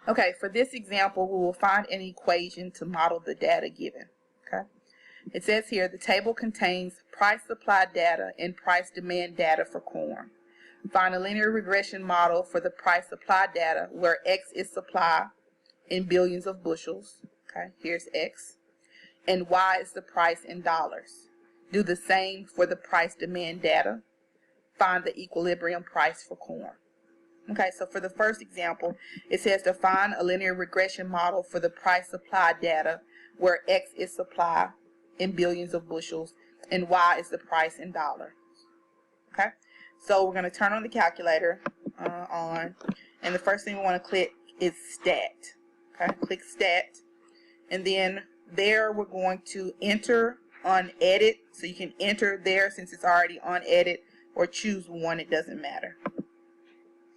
Okay, for this example, we will find an equation to model the data given. Okay, it says here the table contains price supply data and price demand data for corn. Find a linear regression model for the price supply data where X is supply in billions of bushels. Okay, here's X. And Y is the price in dollars. Do the same for the price demand data. Find the equilibrium price for corn. Okay, so for the first example, it says to find a linear regression model for the price supply data where X is supply in billions of bushels and Y is the price in dollars. Okay, so we're going to turn on the calculator and the first thing we want to click is stat. Okay, click stat, and then there we're going to enter on edit, so you can enter there since it's already on edit, or choose one, it doesn't matter.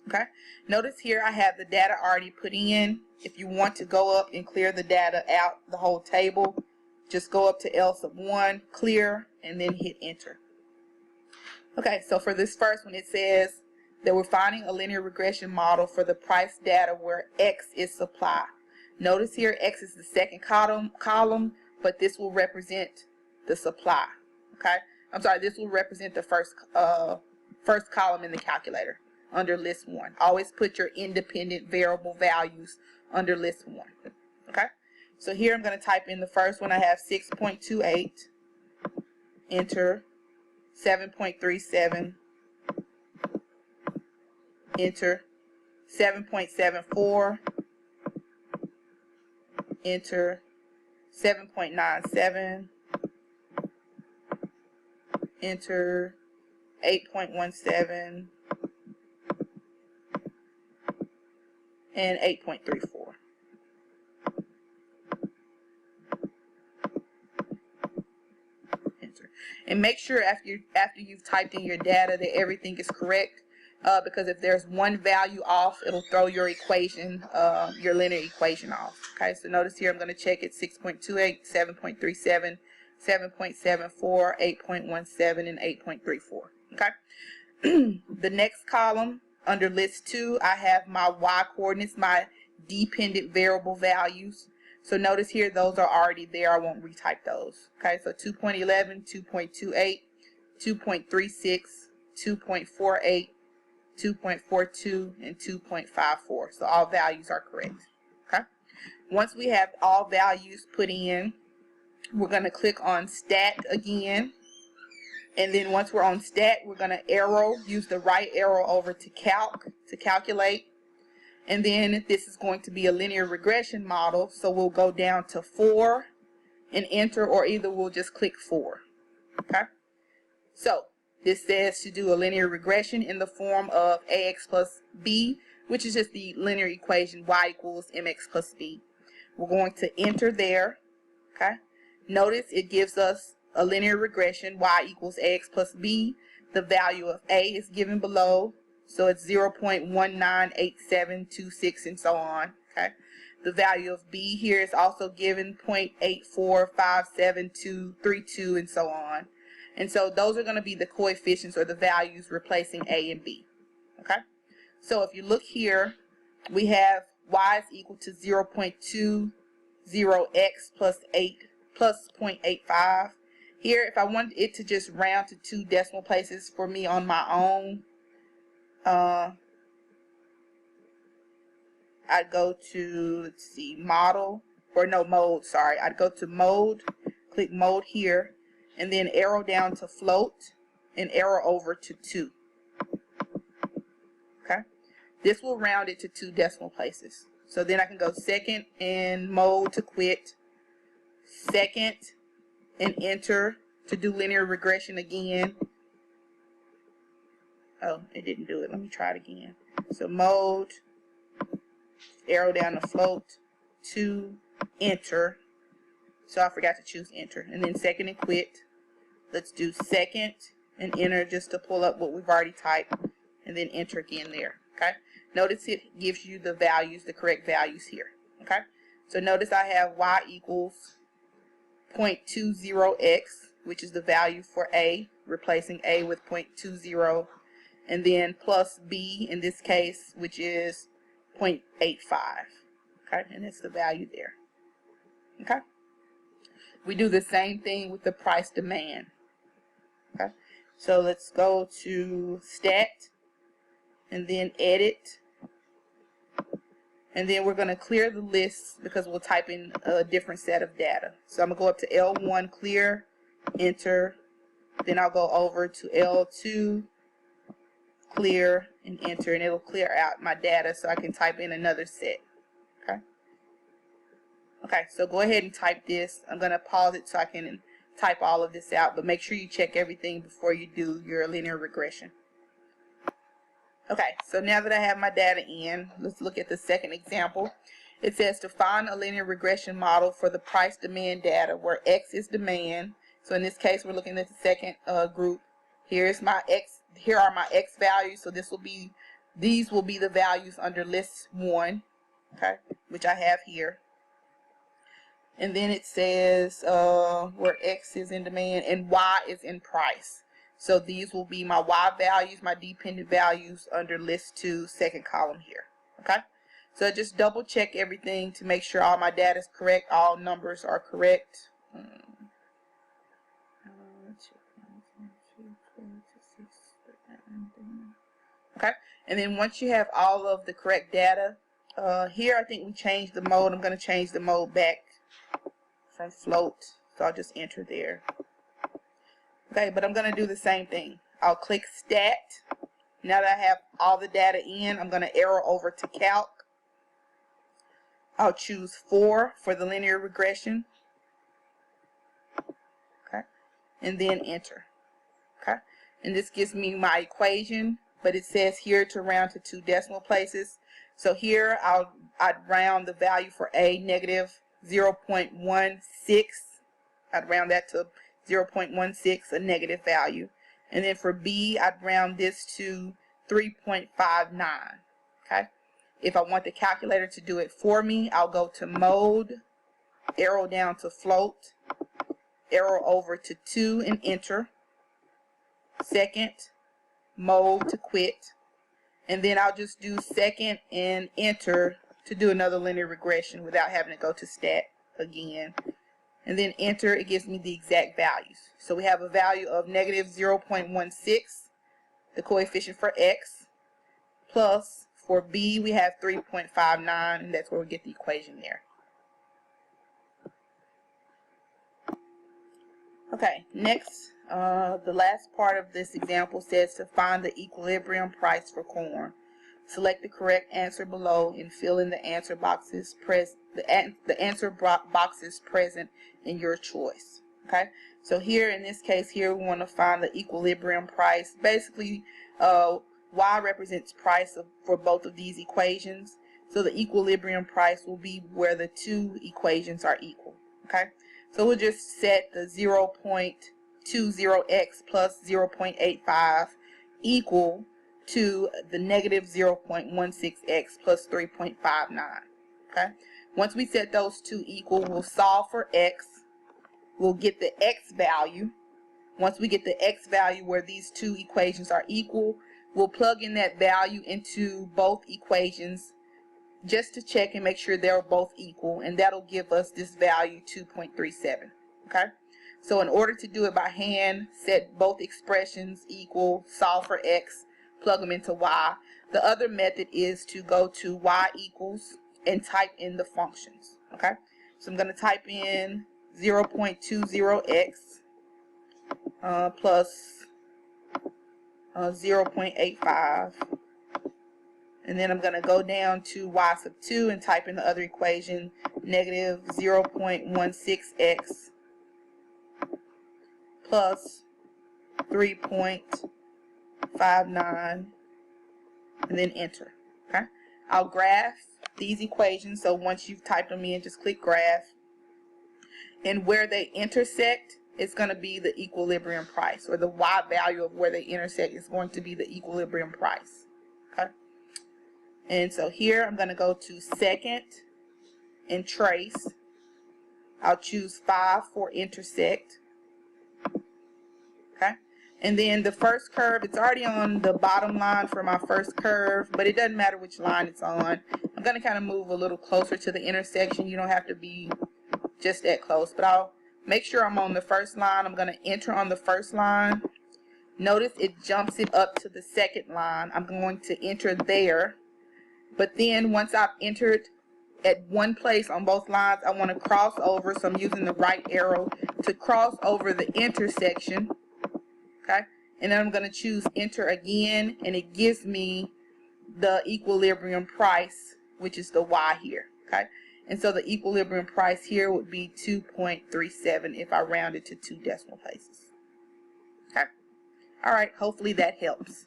Okay, notice here I have the data already put in. If you want to go up and clear the data out, the whole table, just go up to L1, clear, and then hit enter. Okay, so for this first one, it says that we're finding a linear regression model for the price data where X is supply. Notice here X is the second column, but this will represent the supply. Okay, I'm sorry, this will represent the first column in the calculator under list 1. Always put your independent variable values under list 1. Okay, so here I'm going to type in the first one. I have 6.28, enter, 7.37, enter, 7.74, enter, 7.97, enter, 8.17, and 8.34. Enter. And make sure after you've typed in your data that everything is correct, because if there's one value off, it'll throw your equation, your linear equation off. Okay, so notice here I'm going to check it: 6.28, 7.37, 7.74, 8.17, and 8.34. Okay. The next column under list 2, I have my Y coordinates, my dependent variable values. So notice here those are already there. I won't retype those. Okay, so 2.11, 2.28, 2.36, 2.48, 2.42, and 2.54. So all values are correct. Okay. Once we have all values put in, we're going to click on stat again. And then once we're on stat, we're going to use the right arrow over to calc, to calculate. And then this is going to be a linear regression model. So we'll go down to 4 and enter, or either we'll just click 4. Okay. So this says to do a linear regression in the form of ax plus b, which is just the linear equation y equals mx plus b. We're going to enter there. Okay. Notice it gives us a linear regression, y equals ax plus b. The value of a is given below, so it's 0.198726 and so on. Okay. The value of b here is also given, 0.8457232 and so on. And so those are going to be the coefficients or the values replacing a and b. Okay. So if you look here, we have y is equal to 0.20x plus 0.85. Here, if I wanted it to just round to 2 decimal places for me on my own, I'd go to, let's see, mode, I'd go to mode, click mode here, and then arrow down to float, and arrow over to 2. Okay? This will round it to 2 decimal places. So then I can go second and mode to quit, second and enter to do linear regression again. Oh, it didn't do it. Let me try it again. So mode, arrow down to float, 2, enter. So I forgot to choose enter. And then second and quit. Let's do second and enter just to pull up what we've already typed. And then enter again there. Okay. Notice it gives you the values, the correct values here. Okay. So notice I have y equals 0.20x, which is the value for a, replacing a with 0.20, and then plus b in this case, which is 0.85. Okay, and it's the value there. Okay. We do the same thing with the price demand. Okay. So let's go to stat and then edit. And then we're going to clear the list because we'll type in a different set of data. So I'm going to go up to L1, clear, enter. Then I'll go over to L2, clear, and enter. And it'll clear out my data so I can type in another set. Okay. Okay, so go ahead and type this. I'm going to pause it so I can type all of this out. But make sure you check everything before you do your linear regression. Okay, so now that I have my data in, let's look at the second example. It says to find a linear regression model for the price demand data where X is demand. So in this case, we're looking at the second group. Here's my X. Here are my X values. So these will be the values under list 1, okay, which I have here. And then it says where X is in demand and Y is in price. So these will be my Y values, my dependent values under list 2, second column here. Okay. So just double check everything to make sure all my data is correct. All numbers are correct. Okay. And then once you have all of the correct data, here I think we changed the mode. I'm going to change the mode back from float. So I'll just enter there. Okay, but I'm going to do the same thing. I'll click stat. Now that I have all the data in, I'm going to arrow over to calc. I'll choose 4 for the linear regression. Okay, and then enter. Okay, and this gives me my equation, but it says here to round to 2 decimal places. So here I'd round the value for A negative 0.16. I'd round that to 0.16, a negative value. And then for B, I'd round this to 3.59. Okay. If I want the calculator to do it for me, I'll go to mode, arrow down to float, arrow over to 2 and enter. Second, mode to quit. And then I'll just do second and enter to do another linear regression without having to go to stat again. And then enter, it gives me the exact values. So we have a value of negative 0.16, the coefficient for X, plus for B we have 3.59, and that's where we get the equation there. Okay, next, the last part of this example says to find the equilibrium price for corn. Select the correct answer below and fill in the answer boxes boxes present in your choice. Okay, so here in this case here we want to find the equilibrium price. Basically, Y represents price for both of these equations. So the equilibrium price will be where the 2 equations are equal. Okay, so we'll just set the 0.20x plus 0.85 equal to the negative 0.16x plus 3.59. Okay. Once we set those 2 equal, we'll solve for X. We'll get the X value. Once we get the X value where these 2 equations are equal, we'll plug in that value into both equations just to check and make sure they're both equal, and that'll give us this value 2.37. Okay. So in order to do it by hand, set both expressions equal, solve for X, plug them into Y. The other method is to go to Y equals and type in the functions. Okay, so I'm going to type in 0.20x plus 0.85, and then I'm going to go down to Y sub 2 and type in the other equation, negative 0.16x plus 3.59, and then enter. Okay, I'll graph these equations. So once you've typed them in, just click graph, and where they intersect is going to be the equilibrium price, or the Y value of where they intersect is going to be the equilibrium price. Okay, and so here I'm going to go to second and trace. I'll choose 5 for intersect. Okay, And then the first curve, it's already on the bottom line for my first curve, but it doesn't matter which line it's on. I'm going to kind of move a little closer to the intersection. You don't have to be just that close, but I'll make sure I'm on the first line. I'm going to enter on the first line. Notice it jumps it up to the second line. I'm going to enter there, but then once I've entered at one place on both lines, I want to cross over, so I'm using the right arrow to cross over the intersection. Okay, and then I'm going to choose enter again, and it gives me the equilibrium price, which is the Y here. Okay, and so the equilibrium price here would be 2.37 if I rounded to 2 decimal places. Okay, all right, hopefully that helps.